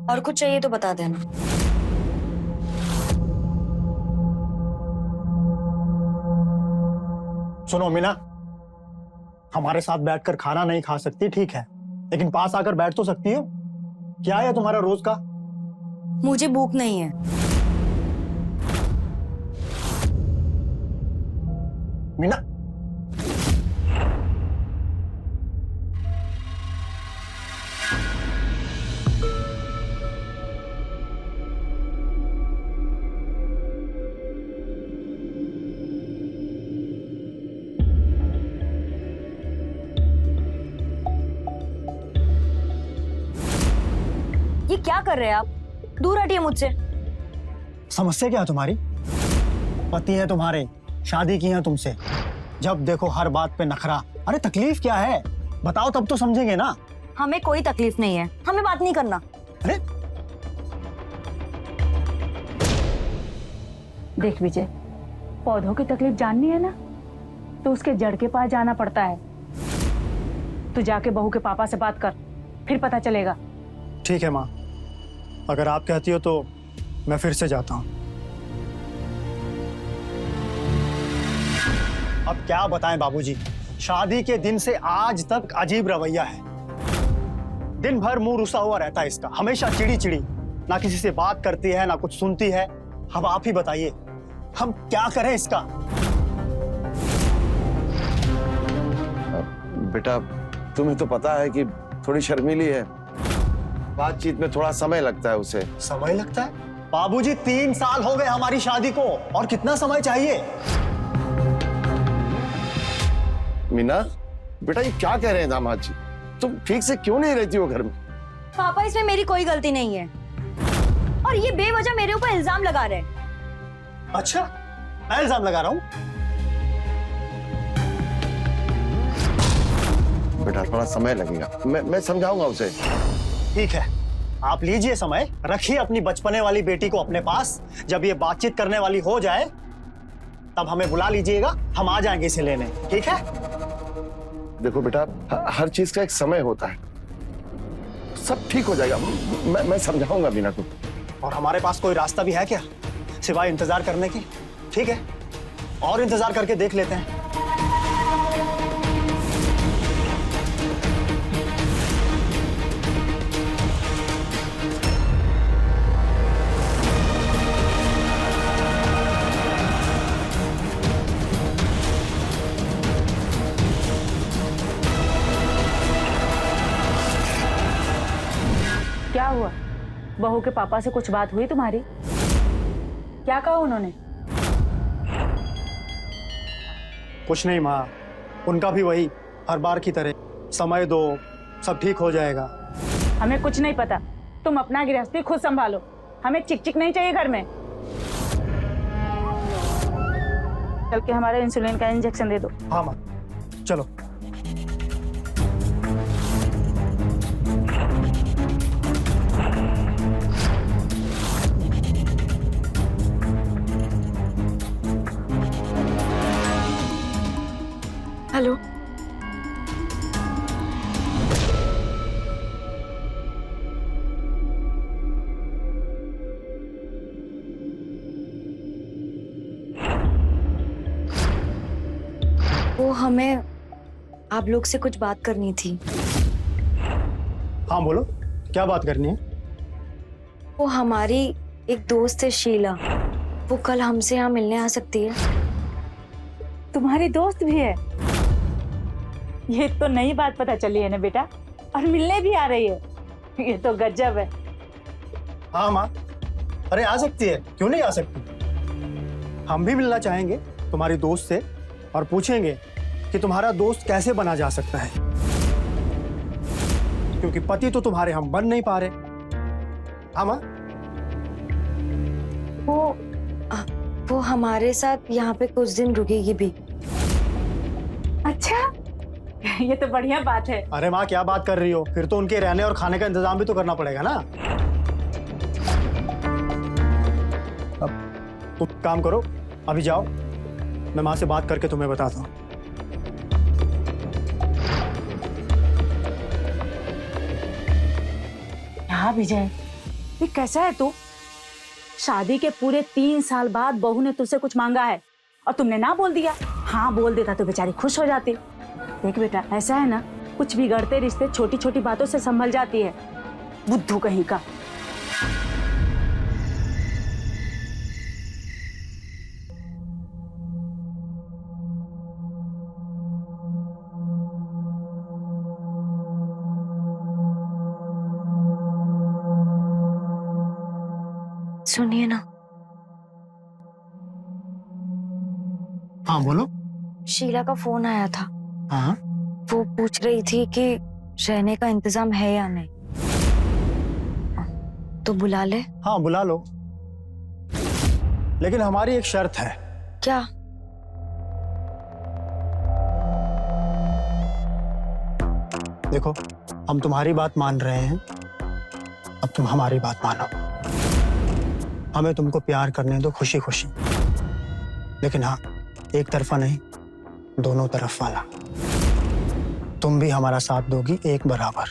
और कुछ चाहिए तो बता देना। सुनो मीना, हमारे साथ बैठकर खाना नहीं खा सकती ठीक है, लेकिन पास आकर बैठ तो सकती हो। क्या है तुम्हारा रोज का? मुझे भूख नहीं है। मीना, ये क्या कर रहे हैं आप? दूर हटिए मुझसे। समस्या क्या है तुम्हारी? पति है तुम्हारे, शादी की है तुमसे, जब देखो हर बात पे नखरा। अरे तकलीफ क्या है बताओ, तब तो समझेंगे ना। हमें कोई तकलीफ नहीं है, हमें बात नहीं करना। अरे देख विजय, पौधों की तकलीफ जाननी है ना, तो उसके जड़ के पास जाना पड़ता है। तू जाके बहू के पापा से बात कर, फिर पता चलेगा। ठीक है माँ, अगर आप कहती हो तो मैं फिर से जाता हूँ। अब क्या बताएं बाबूजी, शादी के दिन से आज तक अजीब रवैया है। दिन भर मुंह रुसा हुआ रहता है इसका, हमेशा चिड़ी चिड़ी, ना किसी से बात करती है ना कुछ सुनती है। अब आप ही बताइए हम क्या करें इसका? बेटा तुम्हें तो पता है कि थोड़ी शर्मीली है, बातचीत में थोड़ा समय लगता है उसे। समय लगता है? बाबूजी 3 साल हो गए हमारी शादी को, और कितना समय चाहिए? मीना बेटा ये क्या कह रहे हैं दामाद जी, तुम ठीक से क्यों नहीं रहती हो घर में? पापा, इसमें मेरी कोई गलती नहीं है, और ये बेवजह मेरे ऊपर इल्जाम लगा रहे हैं। अच्छा, मैं इल्जाम लगा रहा हूं? बेटा थोड़ा समय लगेगा, मैं समझाऊंगा उसे। ठीक है, आप लीजिए समय, रखिए अपनी बचपने वाली बेटी को अपने पास। जब ये बातचीत करने वाली हो जाए तब हमें बुला लीजिएगा, हम आ जाएंगे इसे लेने। ठीक है? देखो बेटा हर चीज का एक समय होता है, सब ठीक हो जाएगा। मैं समझाऊंगा मीना को। और हमारे पास कोई रास्ता भी है क्या सिवाय इंतजार करने की? ठीक है, और इंतजार करके देख लेते हैं। क्या हुआ? बहू के पापा से कुछ बात हुई तुम्हारी? क्या कहा उन्होंने? कुछ नहीं माँ, उनका भी वही हर बार की तरह, समय दो सब ठीक हो जाएगा। हमें कुछ नहीं पता, तुम अपना गृहस्थी खुद संभालो, हमें चिक नहीं चाहिए घर में। चल के हमारे इंसुलिन का इंजेक्शन दे दो। हाँ माँ, चलो। हेलो, वो हमें आप लोग से कुछ बात करनी थी। हाँ बोलो, क्या बात करनी है? वो हमारी एक दोस्त है शीला, वो कल हमसे यहाँ मिलने आ सकती है। तुम्हारी दोस्त भी है? ये तो नई बात पता चली है ना बेटा, और मिलने भी आ रही है, ये तो गजब है। हाँ माँ, अरे आ सकती है, क्यों नहीं आ सकती? हम भी मिलना चाहेंगे तुम्हारी दोस्त से, और पूछेंगे कि तुम्हारा दोस्त कैसे बना जा सकता है, क्योंकि पति तो तुम्हारे हम बन नहीं पा रहे। हाँ माँ? वो हमारे साथ यहाँ पे कुछ दिन रुकेगी भी। अच्छा, ये तो बढ़िया बात है। अरे माँ क्या बात कर रही हो, फिर तो उनके रहने और खाने का इंतजाम भी तो करना पड़ेगा ना। अब तुम काम करो, अभी जाओ, मैं माँ से बात करके तुम्हें बताता हूँ। हाँ विजय, ये कैसा है तू? शादी के पूरे 3 साल बाद बहू ने तुझसे कुछ मांगा है और तुमने ना बोल दिया। हाँ बोल देता तो बेचारी खुश हो जाती। देख बेटा, ऐसा है ना, कुछ बिगड़ते रिश्ते छोटी छोटी बातों से संभल जाती है। बुद्धू कहीं का। सुनिए ना, हाँ बोलो। शीला का फोन आया था। हाँ वो पूछ रही थी कि रहने का इंतजाम है या नहीं, तो बुला ले। हाँ बुला लो, लेकिन हमारी एक शर्त है। क्या? देखो, हम तुम्हारी बात मान रहे हैं, अब तुम हमारी बात मानो। हमें तुमको प्यार करने दो खुशी खुशी, लेकिन हाँ, एक तरफा नहीं, दोनों तरफ वाला। तुम भी हमारा साथ दोगी एक बराबर।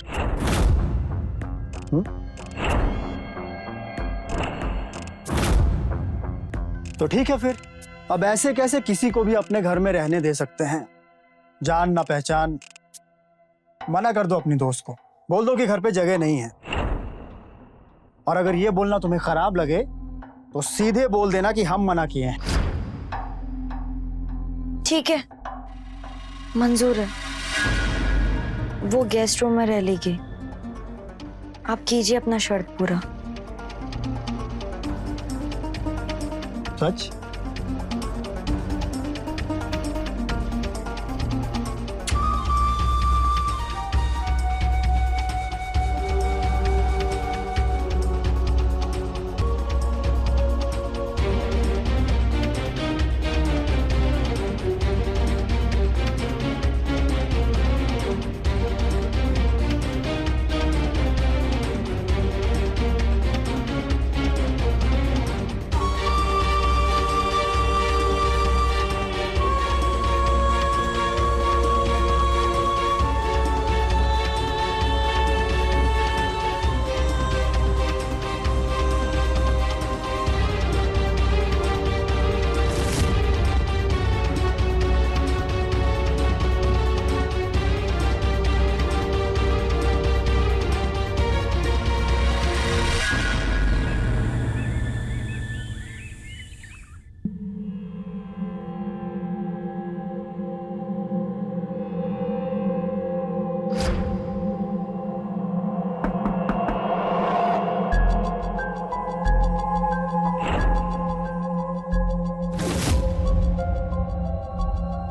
तो ठीक है फिर। अब ऐसे कैसे किसी को भी अपने घर में रहने दे सकते हैं? जान ना पहचान। मना कर दो अपनी दोस्त को, बोल दो कि घर पे जगह नहीं है। और अगर ये बोलना तुम्हें खराब लगे तो सीधे बोल देना कि हम मना किए हैं। ठीक है, मंजूर है। वो गेस्ट रूम में रह लेगी। आप कीजिए अपना शर्त पूरा। सच?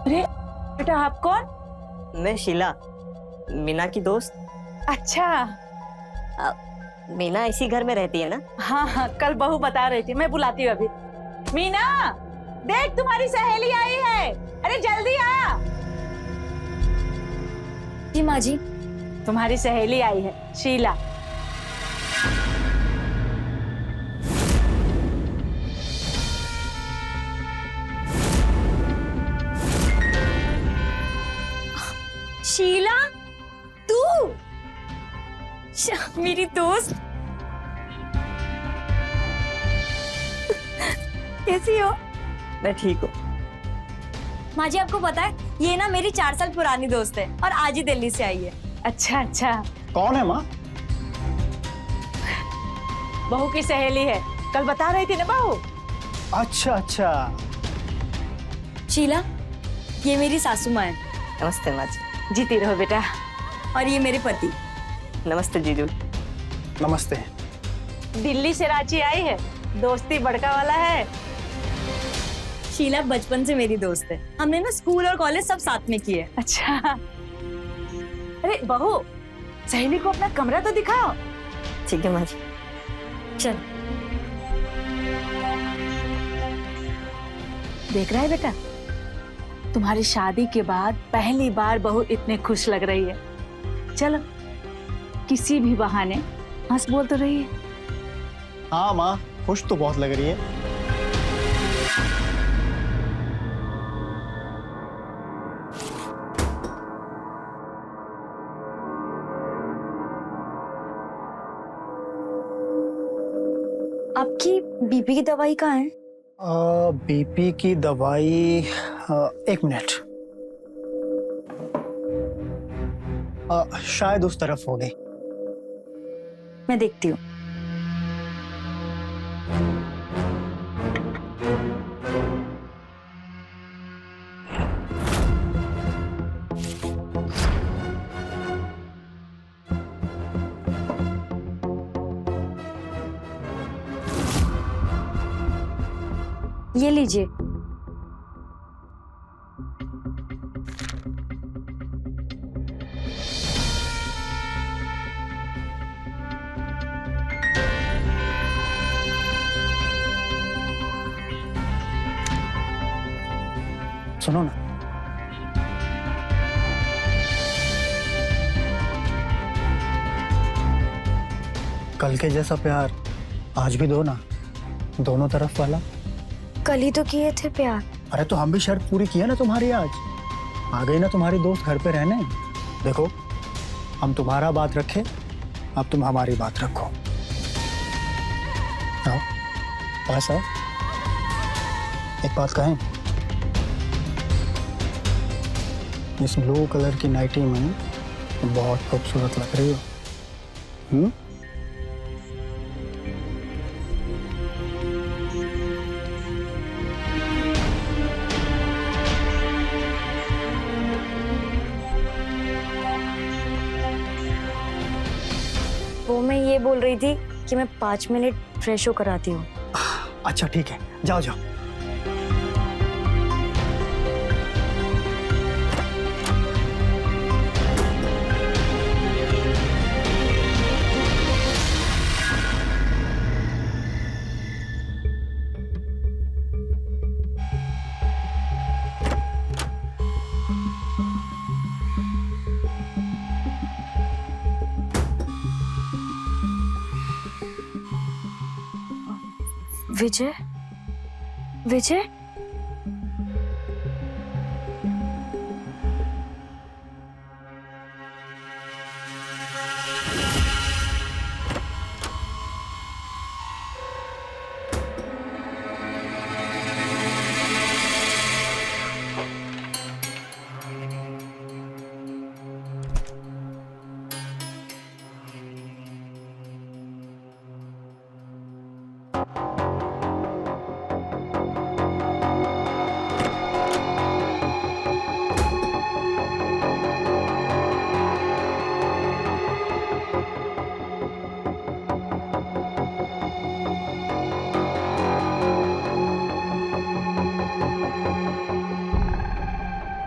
अरे बेटा, आप कौन? मैं शीला, मीना की दोस्त। अच्छा। मीना इसी घर में रहती है ना? हाँ हाँ, कल बहू बता रही थी, मैं बुलाती हूँ अभी। मीना, देख तुम्हारी सहेली आई है, अरे जल्दी आ। जी माँ जी। तुम्हारी सहेली आई है, शीला। शीला, तू मेरी दोस्त, कैसी हो? मैं ठीक हूँ। माँ जी, आपको पता है ये ना मेरी 4 साल पुरानी दोस्त है और आज ही दिल्ली से आई है। अच्छा अच्छा, कौन है माँ? बहू की सहेली है, कल बता रही थी ना बहू। अच्छा अच्छा। शीला, ये मेरी सासू माँ है। नमस्ते माँ जी। जीती रहो बेटा। और ये मेरे पति। नमस्ते जीजू। नमस्ते। दिल्ली से रांची आई है, दोस्ती बड़का वाला है। शीला बचपन से मेरी दोस्त है, हमने ना स्कूल और कॉलेज सब साथ में किए। अच्छा। अरे बहू, सहेली को अपना कमरा तो दिखाओ। ठीक है माँ जी। चल। देख रहा है बेटा, तुम्हारी शादी के बाद पहली बार बहू इतने खुश लग रही है। चलो, किसी भी बहाने हंस बोल तो रही है। हाँ माँ, खुश तो बहुत लग रही है। आपकी बीपी की दवाई कहाँ है? बीपी की दवाई, एक मिनट। शायद उस तरफ होगी। मैं देखती हूँ। ये लीजिए। सुनो ना, कल के जैसा प्यार आज भी दो ना, दोनों तरफ वाला। कल ही तो किए थे प्यार। अरे तो हम भी शर्त पूरी की है ना तुम्हारी आज। आ गई ना तुम्हारी दोस्त घर पे रहने। देखो, हम तुम्हारा बात रखे, अब तुम हमारी बात रखो। आओ, पास आओ। एक बात कहें, इस ब्लू कलर की नाइटी में तुम बहुत खूबसूरत लग रही हो। वो मैं ये बोल रही थी कि मैं 5 मिनट फ्रेश होकर आती हूँ। अच्छा ठीक है, जाओ जाओ। विजय, विजय,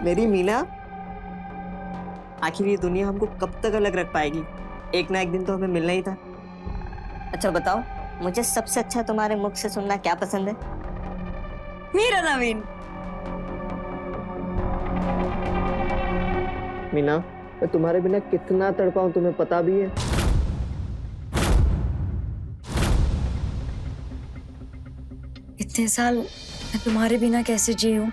मेरी मीना, आखिर ये दुनिया हमको कब तक अलग रख पाएगी? एक ना एक दिन तो हमें मिलना ही था। अच्छा बताओ, मुझे सबसे अच्छा तुम्हारे मुख से सुनना क्या पसंद है? मेरा नवीन। मीना, मैं तुम्हारे बिना कितना तड़पाऊं तुम्हें पता भी है? इतने साल मैं तुम्हारे बिना कैसे जी हूँ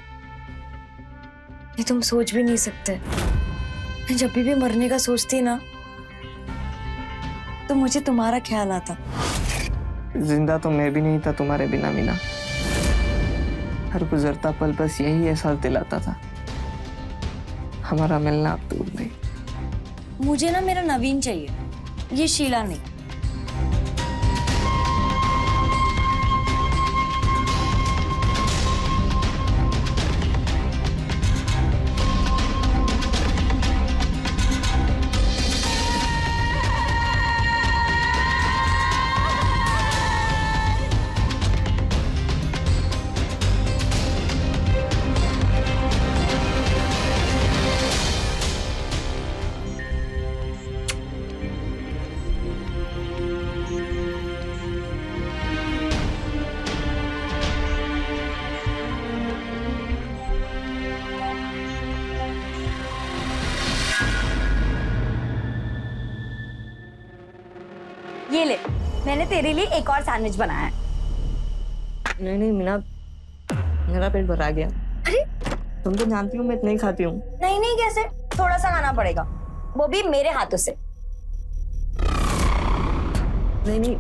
ये तुम सोच भी नहीं सकते। मैं जब भी मरने का सोचती ना तो मुझे तुम्हारा ख्याल आता। जिंदा तो मैं भी नहीं था तुम्हारे बिना मीना। हर गुजरता पल बस यही एहसास दिलाता था, हमारा मिलना अब दूर नहीं। मुझे ना मेरा नवीन चाहिए, ये शीला नहीं। ये ले, मैंने तेरे लिए एक और सैंडविच बनाया है। नहीं नहीं मीना, मेरा पेट भरा गया। अरे तुम तो जानती हो मैं इतना ही खाती हूँ। नहीं नहीं, कैसे? थोड़ा सा खाना पड़ेगा, वो भी मेरे हाथों से। नहीं नहीं,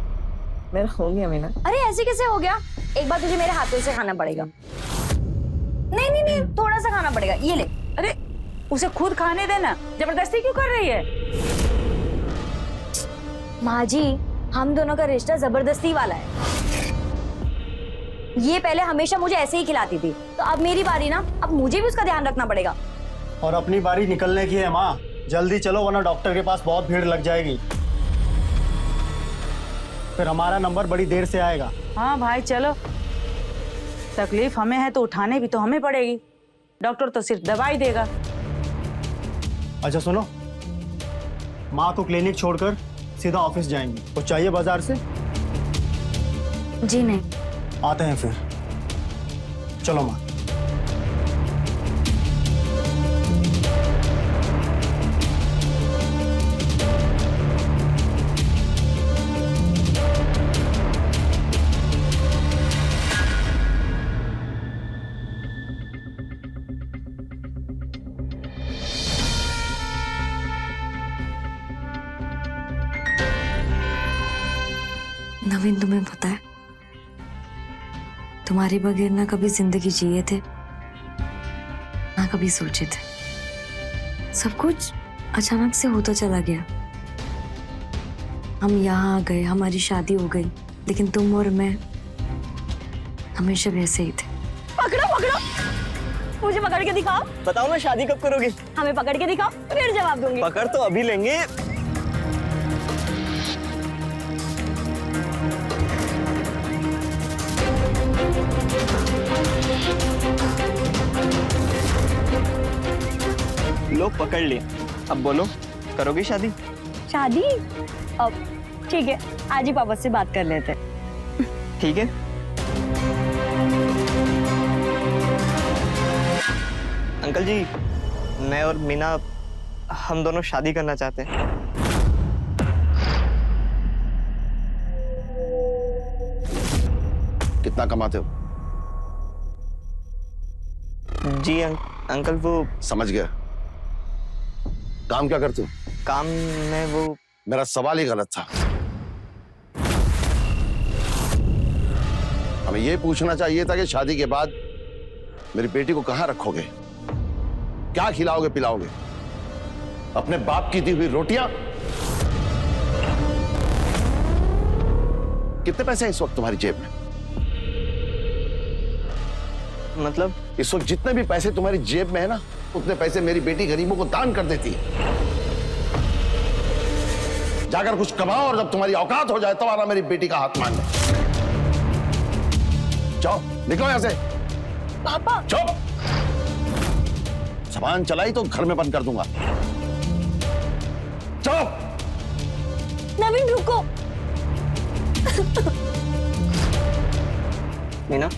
मेरा हो गया मीना। अरे ऐसे कैसे हो गया? एक बार तुझे मेरे हाथों से खाना पड़ेगा। नहीं नहीं नहीं, थोड़ा सा खाना पड़ेगा, ये ले। अरे उसे खुद खाने देना, जबरदस्ती क्यों कर रही है? माँ जी, हम दोनों का रिश्ता जबरदस्ती वाला है। ये पहले हमेशा मुझे ऐसे ही खिलाती थी, तो अब मेरी बारी ना, अब मुझे भी उसका ध्यान रखना पड़ेगा। और अपनी बारी निकलने की है माँ, जल्दी चलो वरना डॉक्टर के पास बहुत भीड़ लग जाएगी, फिर हमारा नंबर बड़ी देर से आएगा। हाँ भाई चलो, तकलीफ हमें है तो उठाने भी तो हमें पड़ेगी। डॉक्टर तो सिर्फ दवाई देगा। अच्छा सुनो, माँ को क्लिनिक छोड़कर सीधा ऑफिस जाएंगी, कुछ चाहिए बाजार से? जी नहीं। आते हैं फिर, चलो माँ। नवीन, तुम्हें पता है, तुम्हारे बगैर ना कभी जिंदगी जिए थे ना कभी सोचे थे। सब कुछ अचानक से होता चला गया। हम यहाँ आ गए, हमारी शादी हो गई, लेकिन तुम और मैं हमेशा वैसे ही थे। पकड़ो पकड़ो, मुझे पकड़ के दिखाओ। बताओ ना, शादी कब करोगे? हमें पकड़ के दिखाओ, फिर जवाब दूंगी। पकड़ तो अभी लेंगे। लो पकड़ लिए, अब बोलो, करोगी शादी? शादी? अब ठीक है, आज ही पापा से बात कर लेते। ठीक है। अंकल जी, मैं और मीना हम दोनों शादी करना चाहते हैं। कितना कमाते हो? जी अंकल, वो समझ गया। काम क्या करते हो? काम में वो, मेरा सवाल ही गलत था। हमें यह पूछना चाहिए था कि शादी के बाद मेरी बेटी को कहां रखोगे, क्या खिलाओगे पिलाओगे? अपने बाप की दी हुई रोटियां? कितने पैसे हैं इस वक्त तुम्हारी जेब में? मतलब इस वक्त जितने भी पैसे तुम्हारी जेब में है ना, उतने पैसे मेरी बेटी गरीबों को दान कर देती है। जाकर कुछ कमाओ और जब तुम्हारी औकात हो जाए तब आना मेरी बेटी का हाथ मांगने। जाओ, निकलो यहां से। पापा। चुप! जबान चलाई तो घर में बंद कर दूंगा। चलो। नवीन रुको। मीना,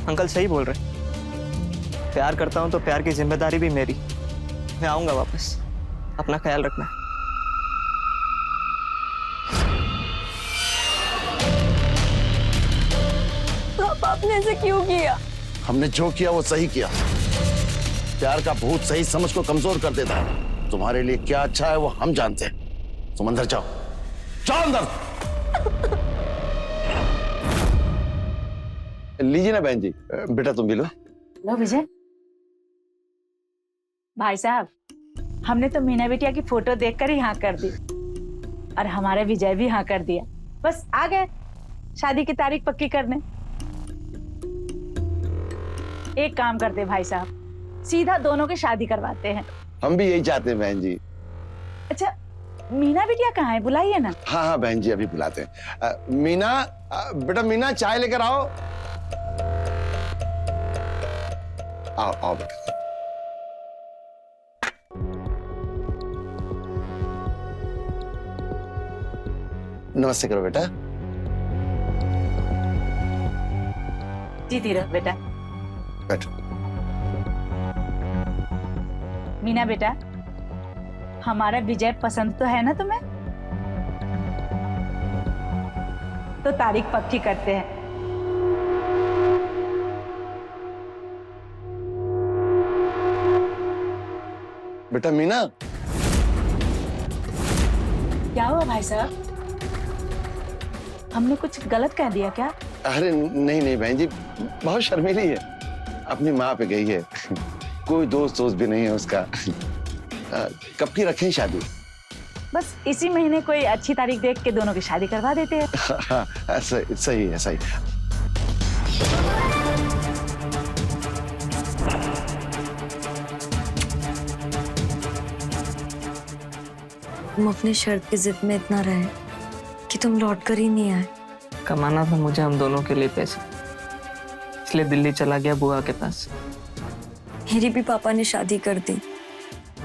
अंकल सही बोल रहे। प्यार करता हूं तो प्यार की जिम्मेदारी भी मेरी। मैं आऊंगा वापस, अपना ख्याल रखना। पापा, आपने ऐसे क्यों किया? हमने जो किया वो सही किया। प्यार का भूत सही समझ को कमजोर कर देता है। तुम्हारे लिए क्या अच्छा है वो हम जानते हैं। तुम अंदर जाओ, जाओ अंदर। लीजिए ना बहन जी, बेटा तुम भी लो। लो विजय। भाई साहब, हमने तो मीना बिटिया की फोटो देखकर ही हाँ कर दी और हमारे विजय भी हाँ कर दिया। बस आ गए शादी की तारीख पक्की करने। एक काम करते भाई साहब, सीधा दोनों की शादी करवाते हैं। हम भी यही चाहते हैं बहन जी। अच्छा, मीना बिटिया कहाँ है? बुलाइए ना। हाँ हाँ बहन जी, अभी बुलाते हैं। मीना, बेटा मीना चाय लेकर आओ। आओ आओ बेटा। नमस्ते करो बेटा। जीती रहो बेटा। बैठो। मीना बेटा, हमारा विजय पसंद तो है ना तुम्हें? तो तारीख पक्की करते हैं। बेटा मीना, क्या हुआ भाई साहब? हमने कुछ गलत कह दिया क्या? अरे नहीं नहीं बहन जी, बहुत शर्मीली है, अपनी माँ पे गई है। कोई दोस्त भी नहीं है उसका। कब की रखें शादी? बस इसी महीने कोई अच्छी तारीख देख के दोनों की शादी करवा देते हैं। हाँ, सही है, सही। तुम अपनी शर्त की जिद में इतना रहे कि तुम लौट कर ही नहीं आए। कमाना था मुझे हम दोनों के लिए पैसा, इसलिए दिल्ली चला गया बुआ के पास। मेरी भी पापा ने शादी कर दी।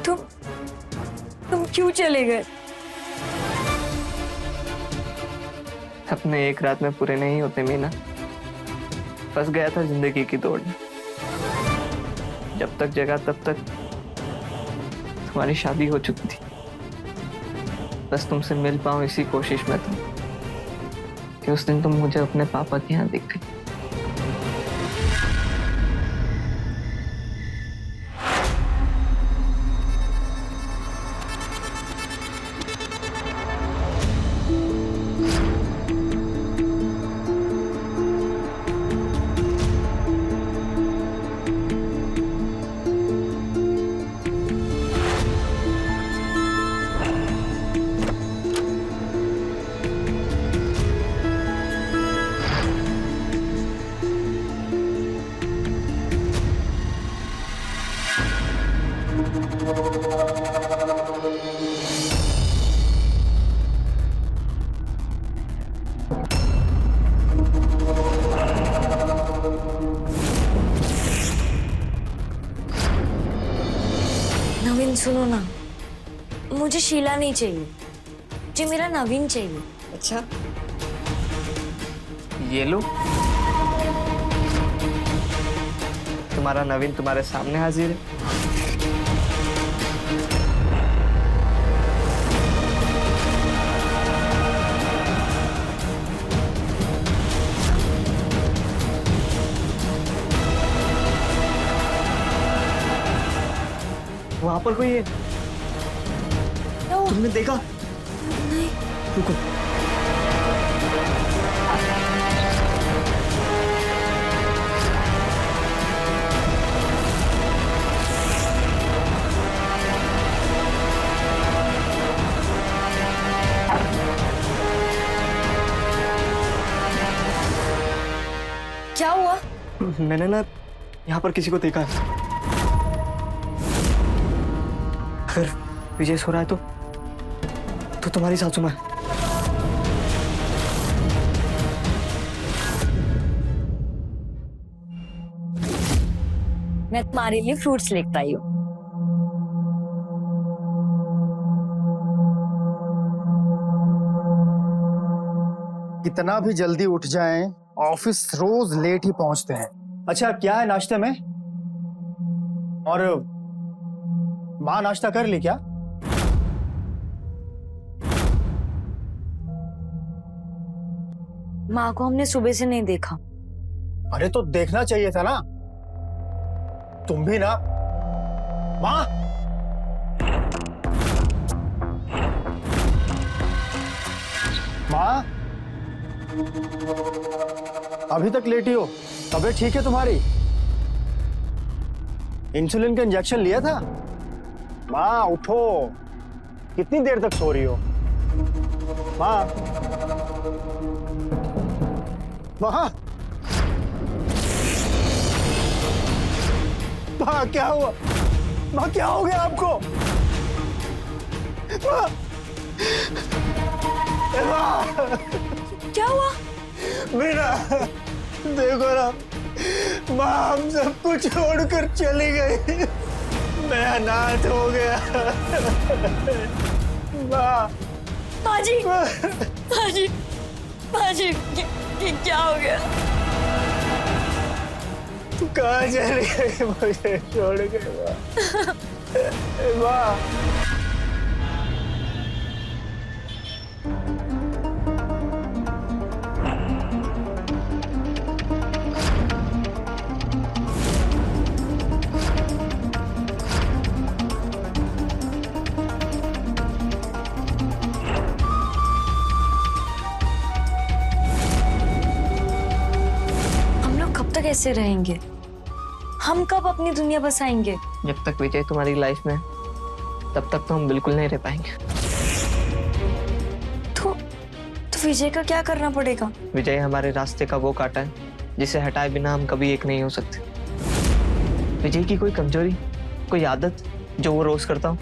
तुम क्यों चले गए? अपने एक रात में पूरे नहीं होते मीना। फंस गया था जिंदगी की दौड़ में। जब तक जगा तब तक तुम्हारी शादी हो चुकी थी। बस तुमसे मिल पाऊं इसी कोशिश में था कि उस दिन तुम मुझे अपने पापा के यहाँ दिख गई। नवीन सुनो ना, मुझे शीला नहीं चाहिए, मुझे मेरा नवीन चाहिए। अच्छा, ये लो, तुम्हारा नवीन तुम्हारे सामने हाजिर है। वहां पर कोई है, तुमने देखा? नहीं। रुको, क्या हुआ? मैंने ना यहाँ पर किसी को देखा है। अगर विजय सो रहा है तो तुम्हारी सासू माँ। मैं तुम्हारे लिए फ्रूट्स लेकर आई हूँ। कितना भी जल्दी उठ जाएं, ऑफिस रोज लेट ही पहुंचते हैं। अच्छा, क्या है नाश्ते में? और माँ नाश्ता कर ली क्या? माँ को हमने सुबह से नहीं देखा। अरे तो देखना चाहिए था ना, तुम भी ना। माँ, माँ, अभी तक लेटी हो? तबीयत ठीक है तुम्हारी? इंसुलिन का इंजेक्शन लिया था? माँ उठो, कितनी देर तक सो रही हो? माँ, माँ, माँ क्या हुआ? माँ क्या हो गया आपको? माँ, माँ, क्या हुआ? मीना, देखो ना, माँ हम सबको छोड़कर चली गई। मैं अनाथ हो गया। माँ, बाजी, बाजी, बाजी, क्या हो गया? तू कहाँ चली गई मुझे छोड़ के? माँ, माँ, कैसे रहेंगे? हम कब अपनी दुनिया बसाएंगे? जब तक विजय तुम्हारी लाइफ में है, तब तक तो हम बिल्कुल नहीं रह पाएंगे। तो विजय का क्या करना पड़ेगा? विजय हमारे रास्ते का वो कांटा है जिसे हटाए बिना हम कभी एक नहीं हो सकते। विजय की कोई कमजोरी, कोई आदत जो वो रोज करता हो।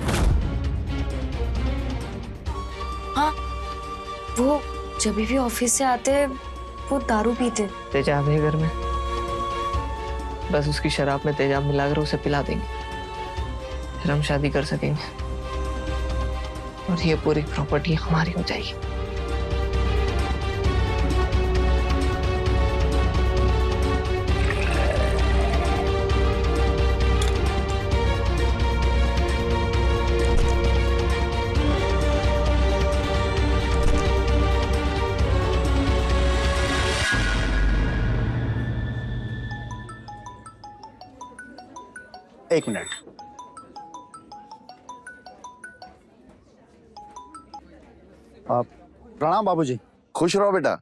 हाँ, वो जब भी ऑफिस से आते वो दारू पीते। तेजाब है घर में, बस उसकी शराब में तेजाब मिलाकर उसे पिला देंगे, फिर हम शादी कर सकेंगे और ये पूरी प्रॉपर्टी हमारी हो जाएगी। एक मिनट। प्रणाम बाबूजी। खुश रहो बेटा।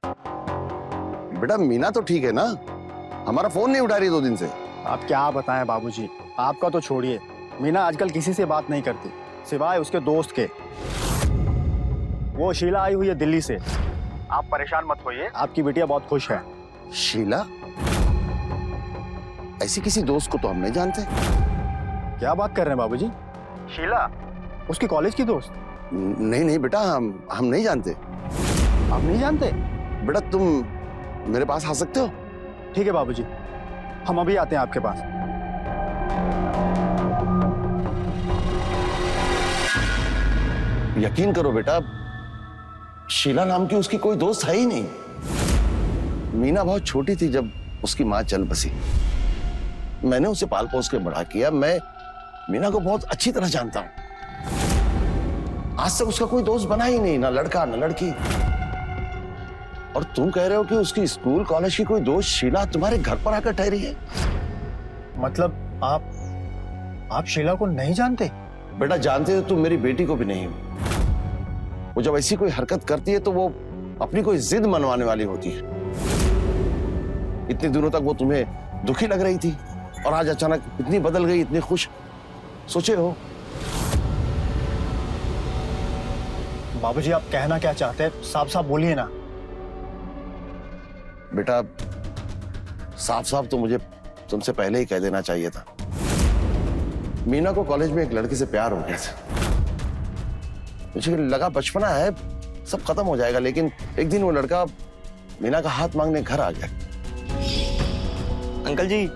बेटा मीना तो ठीक है ना? हमारा फोन नहीं उठा रही 2 दिन से। आप क्या बताएं बाबूजी, आपका तो छोड़िए, मीना आजकल किसी से बात नहीं करती सिवाय उसके दोस्त के। वो शीला आई हुई है दिल्ली से। आप परेशान मत होइए, आपकी बिटिया बहुत खुश है। शीला? ऐसी किसी दोस्त को तो हम नहीं जानते। क्या बात कर रहे हैं बाबूजी? शीला उसकी कॉलेज की दोस्त? नहीं नहीं बेटा, हम नहीं जानते। आप नहीं जानते? बेटा तुम मेरे पास आ सकते हो? ठीक है बाबूजी, हम अभी आते हैं आपके पास। यकीन करो बेटा, शीला नाम की उसकी कोई दोस्त है ही नहीं। मीना बहुत छोटी थी जब उसकी माँ चल बसी। मैंने उसे पाल पोस के बड़ा किया। मैं मीना को बहुत अच्छी तरह जानता हूं। आज तक उसका कोई दोस्त बना ही नहीं, ना लड़का ना लड़की। और तुम कह रहे हो कि उसकी स्कूल कॉलेज की कोई दोस्त शीला तुम्हारे घर पर आकर ठहरी है? मतलब आप शीला को नहीं जानते? बेटा जानते तो तुम मेरी बेटी को भी नहीं हो। वो जब ऐसी कोई हरकत करती है तो वो अपनी कोई जिद मनवाने वाली होती है। इतने दिनों तक वो तुम्हें दुखी लग रही थी और आज अचानक इतनी बदल गई, इतनी खुश। सोचे हो? बाबूजी आप कहना क्या चाहते हैं, साफ साफ बोलिए ना। बेटा साफ साफ तो मुझे तुमसे पहले ही कह देना चाहिए था। मीना को कॉलेज में एक लड़के से प्यार हो गया था। मुझे लगा बचपना है, सब खत्म हो जाएगा, लेकिन एक दिन वो लड़का मीना का हाथ मांगने घर आ गया। अंकल जी,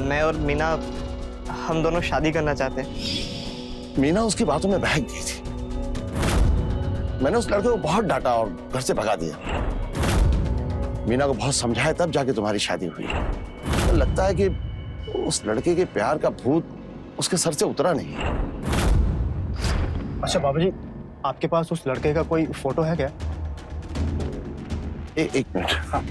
मैं और मीना हम दोनों शादी करना चाहते हैं। मीना उसकी बातों में बहक गई थी। मैंने उस लड़के को बहुत डांटा और घर से भगा दिया। मीना को बहुत समझाया, तब जाके तुम्हारी शादी हुई। तो लगता है कि उस लड़के के प्यार का भूत उसके सर से उतरा नहीं। अच्छा बाबूजी, आपके पास उस लड़के का कोई फोटो है क्या? एक मिनट। हाँ।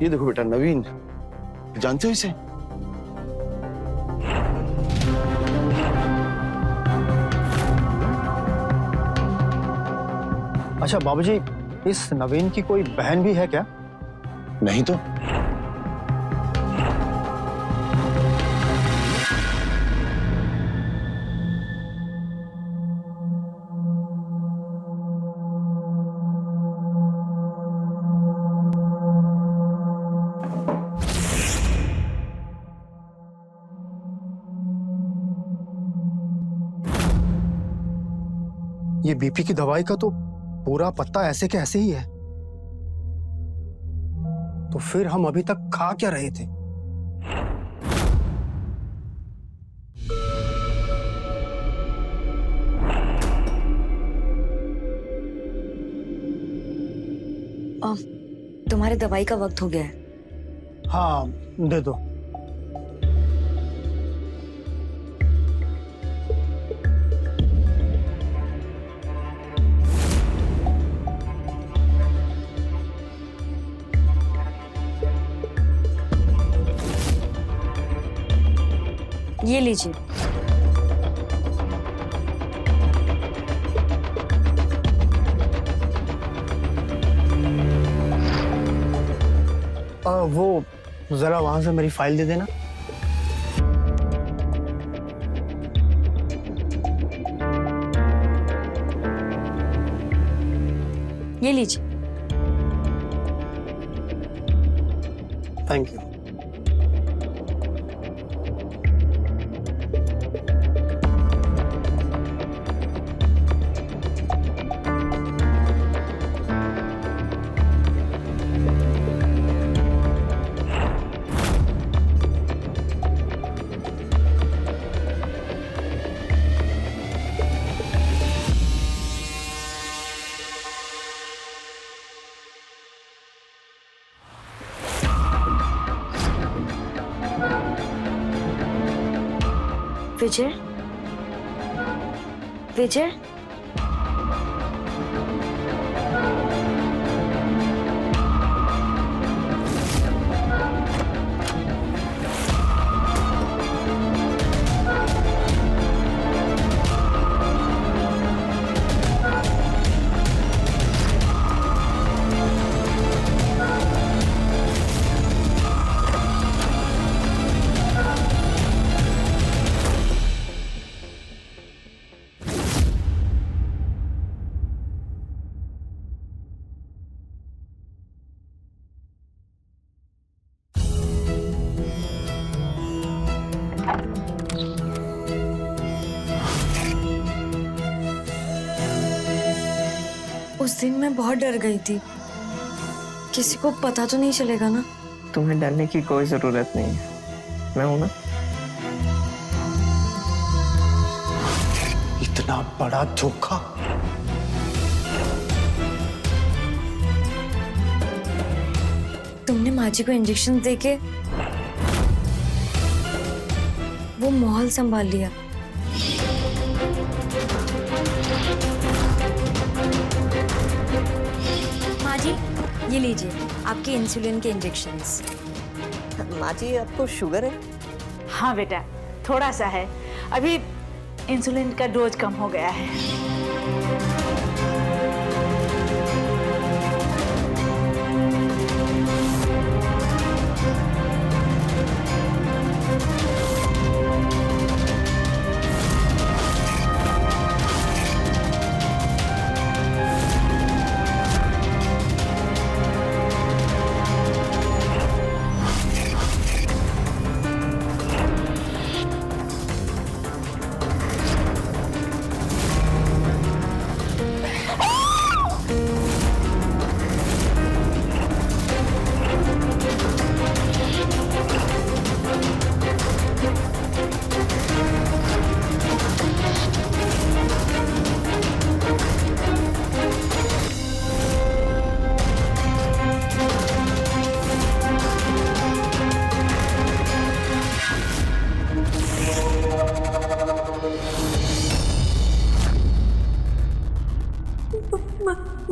ये देखो बेटा, नवीन, जानते हो इसे? अच्छा बाबूजी, इस नवीन की कोई बहन भी है क्या? नहीं तो। ये बीपी की दवाई का तो पूरा पत्ता ऐसे के ऐसे ही है। तो फिर हम अभी तक खा क्या रहे थे? तुम्हारे दवाई का वक्त हो गया है। हाँ दे दो। ये लीजिए। वो जरा वहां से मेरी फाइल दे देना। ये लीजिए। Thank you. विजय, विजय, उस दिन मैं बहुत डर गई थी। किसी को पता तो नहीं चलेगा ना? तुम्हें डरने की कोई जरूरत नहीं है, मैं हूं ना। इतना बड़ा धोखा। तुमने माँ जी को इंजेक्शन देके वो माहौल संभाल लिया। माँ जी, ये लीजिए आपके इंसुलिन के इंजेक्शंस। माँ जी, आपको शुगर है? हाँ बेटा, थोड़ा सा है। अभी इंसुलिन का डोज कम हो गया है।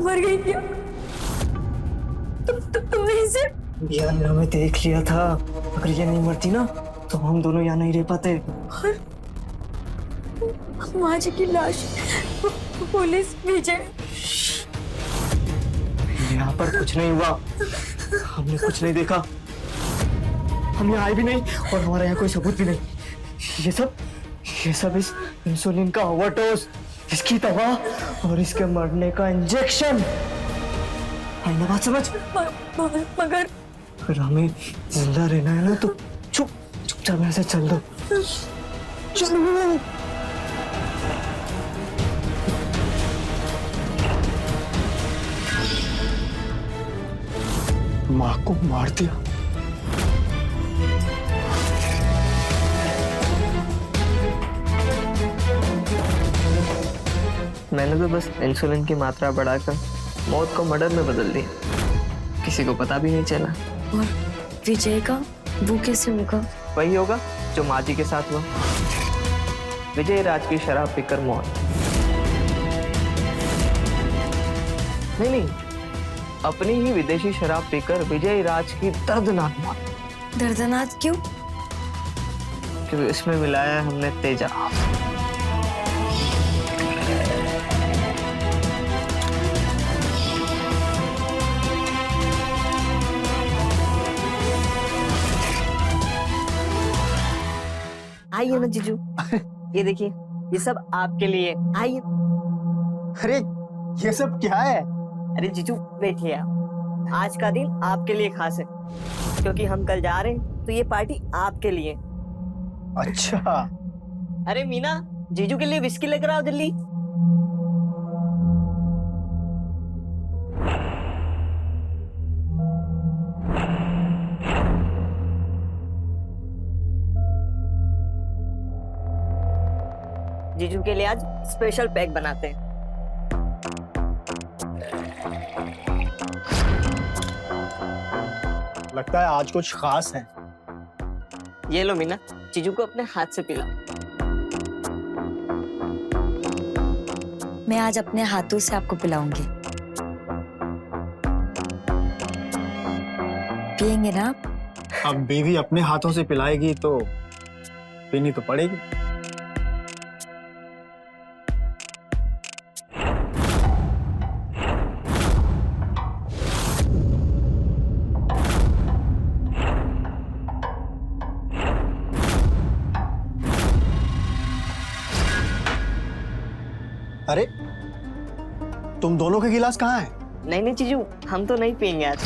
मर गई क्या? तुमने इसे? यार हमें देख लिया था। अगर ये नहीं मरती ना तो हम दोनों यहाँ नहीं रह पाते। माँ जी की लाश पुलिस भेजे। यहाँ पर कुछ नहीं हुआ, हमने कुछ नहीं देखा, हम यहाँ आए भी नहीं और हमारे यहाँ कोई सबूत भी नहीं। ये सब इस इंसुलिन का ओवरडोज, इसकी दवा और इसके मरने का इंजेक्शन। आई ना बात समझ? मगर अगर हमें जिंदा रहना है ना तो चुपचाप यहाँ से चल दो। चलो। माँ को मार दिया। मैंने तो बस इंसुलिन की मात्रा बढ़ाकर मौत को मर्डर में बदल दिया, किसी को पता भी नहीं चला। और विजय का वो कैसे होगा? वही होगा जो माँ जी के साथ हुआ। विजय राज की शराब पीकर मौत। नहीं, अपनी ही विदेशी शराब पीकर विजय राज की दर्दनाक मौत। दर्दनाक क्यों? क्योंकि इसमें मिलाया है हमने तेजा। आइए ना जीजू, ये देखिए, ये सब आपके लिए, आइए। अरे ये सब क्या है? अरे जीजू बैठिए आप, आज का दिन आपके लिए खास है, क्योंकि हम कल जा रहे हैं, तो ये पार्टी आपके लिए। अच्छा, अरे मीना, जीजू के लिए विस्की लेकर आओ जल्दी। जीजू के लिए आज स्पेशल पैक बनाते हैं। लगता है आज कुछ खास है। ये लो मीना, जीजू को अपने हाथ से पिलाओ। मैं आज अपने हाथों से आपको पिलाऊंगी। पिएंगे ना आप? अब बीवी अपने हाथों से पिलाएगी तो पीनी तो पड़ेगी। अरे तुम दोनों के गिलास कहाँ हैं? नहीं नहीं जीजू, हम तो नहीं पियेंगे आज।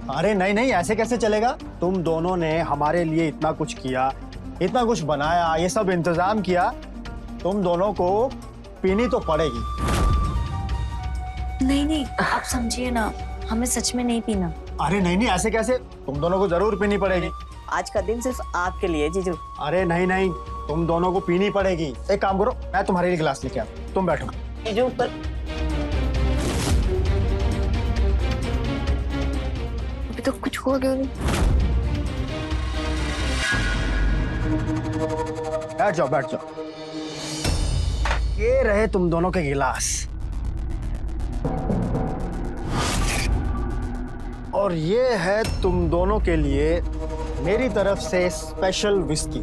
अरे नहीं नहीं, ऐसे कैसे चलेगा? तुम दोनों ने हमारे लिए इतना कुछ किया, इतना कुछ बनाया, ये सब इंतजाम किया, तुम दोनों को पीनी तो पड़ेगी। नहीं नहीं, आप समझिए ना, हमें सच में नहीं पीना। अरे नहीं नहीं, ऐसे कैसे? तुम दोनों को जरूर पीनी पड़ेगी। आज का दिन सिर्फ आपके लिए जीजू। अरे नहीं नहीं, तुम दोनों को पीनी पड़ेगी। एक काम करो, मैं तुम्हारे लिए गिलास लेके आता हूं, तुम बैठो। जीजू ऊपर। अभी तो कुछ हो गया नहीं। बैठ जाओ बैठ जाओ। ये रहे तुम दोनों के गिलास, और ये है तुम दोनों के लिए मेरी तरफ से स्पेशल विस्की।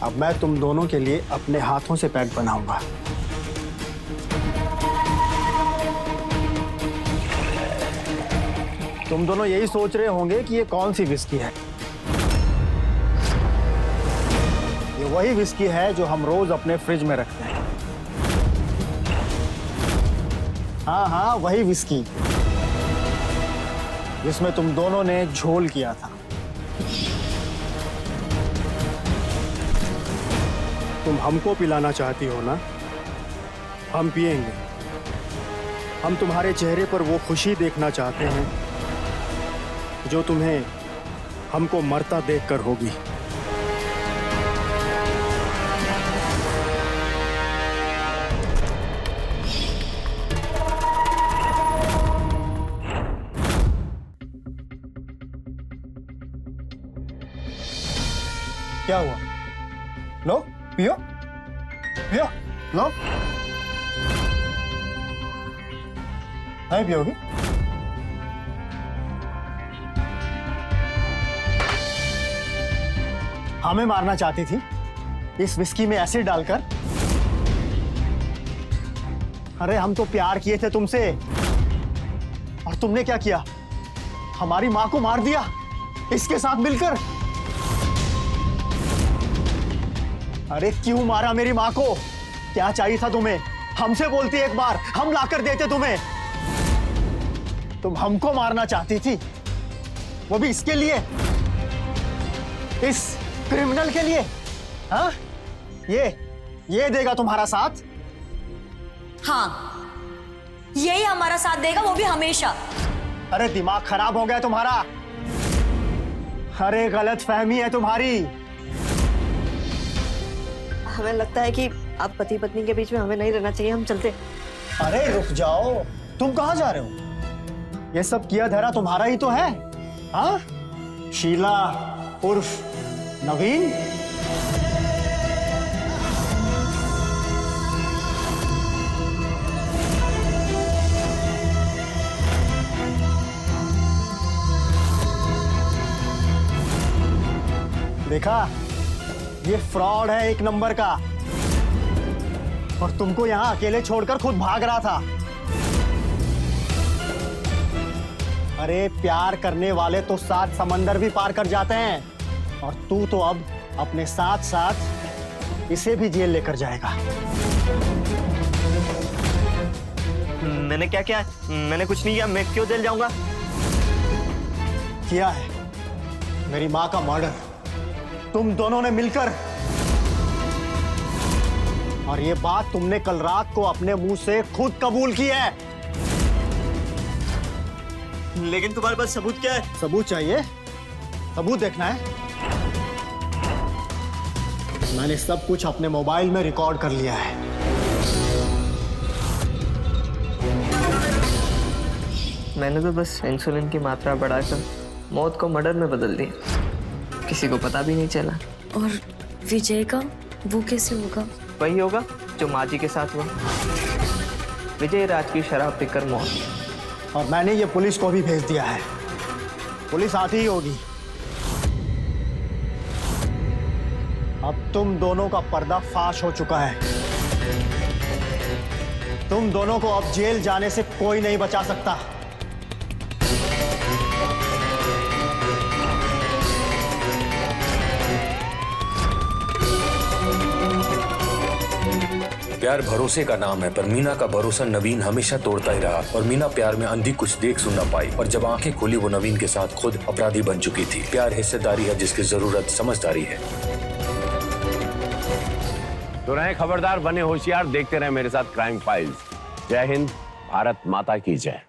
अब मैं तुम दोनों के लिए अपने हाथों से पैक बनाऊंगा। तुम दोनों यही सोच रहे होंगे कि ये कौन सी विस्की है। ये वही विस्की है जो हम रोज अपने फ्रिज में रखते हैं। हाँ हाँ, वही विस्की जिसमें तुम दोनों ने झोल किया था। तुम हमको पिलाना चाहती हो ना? हम पिएंगे। हम तुम्हारे चेहरे पर वो खुशी देखना चाहते हैं जो तुम्हें हमको मरता देखकर होगी। क्या हुआ? लो पियो पियो, लो। नहीं पियोगी? हमें मारना चाहती थी इस विस्की में एसिड डालकर? अरे हम तो प्यार किए थे तुमसे, और तुमने क्या किया? हमारी माँ को मार दिया इसके साथ मिलकर। अरे क्यों मारा मेरी माँ को? क्या चाहिए था तुम्हें? हमसे बोलती एक बार, हम लाकर देते तुम्हें। तुम हमको मारना चाहती थी, वो भी इसके लिए, इस क्रिमिनल के लिए। हाँ, ये देगा तुम्हारा साथ? हाँ, यही हमारा साथ देगा, वो भी हमेशा। अरे दिमाग खराब हो गया तुम्हारा। अरे गलत फहमी है तुम्हारी। हमें लगता है कि आप पति पत्नी के बीच में हमें नहीं रहना चाहिए, हम चलते। अरे रुक जाओ, तुम कहां जा रहे हो? ये सब किया धरा तुम्हारा ही तो है। हाँ, शीला उर्फ नवीन। देखा, ये फ्रॉड है एक नंबर का, और तुमको यहां अकेले छोड़कर खुद भाग रहा था। अरे प्यार करने वाले तो 7 समंदर भी पार कर जाते हैं, और तू तो अब अपने साथ साथ इसे भी जेल लेकर जाएगा। मैंने क्या किया है? मैंने कुछ नहीं किया, मैं क्यों जेल जाऊंगा? किया है मेरी माँ का मर्डर तुम दोनों ने मिलकर, और ये बात तुमने कल रात को अपने मुंह से खुद कबूल की है। लेकिन तुम्हारे पास सबूत क्या है? सबूत चाहिए? सबूत देखना है? मैंने सब कुछ अपने मोबाइल में रिकॉर्ड कर लिया है। मैंने तो बस इंसुलिन की मात्रा बढ़ाकर मौत को मर्डर में बदल दिया, किसी को पता भी नहीं चला। और विजय का वो कैसे होगा? वही होगा जो माँ जी के साथ हुआ, विजय राज की शराब पीकर मौत। और मैंने ये पुलिस को भी भेज दिया है, पुलिस आती ही होगी। अब तुम दोनों का पर्दा फाश हो चुका है। तुम दोनों को अब जेल जाने से कोई नहीं बचा सकता। प्यार भरोसे का नाम है, पर मीना का भरोसा नवीन हमेशा तोड़ता ही रहा, और मीना प्यार में अंधी कुछ देख सुन ना पाई, और जब आंखें खोली वो नवीन के साथ खुद अपराधी बन चुकी थी। प्यार हिस्सेदारी है जिसकी जरूरत समझदारी है। तो रहें खबरदार, बने होशियार, देखते रहे मेरे साथ क्राइम फाइल्स। जय हिंद, भारत माता की जय।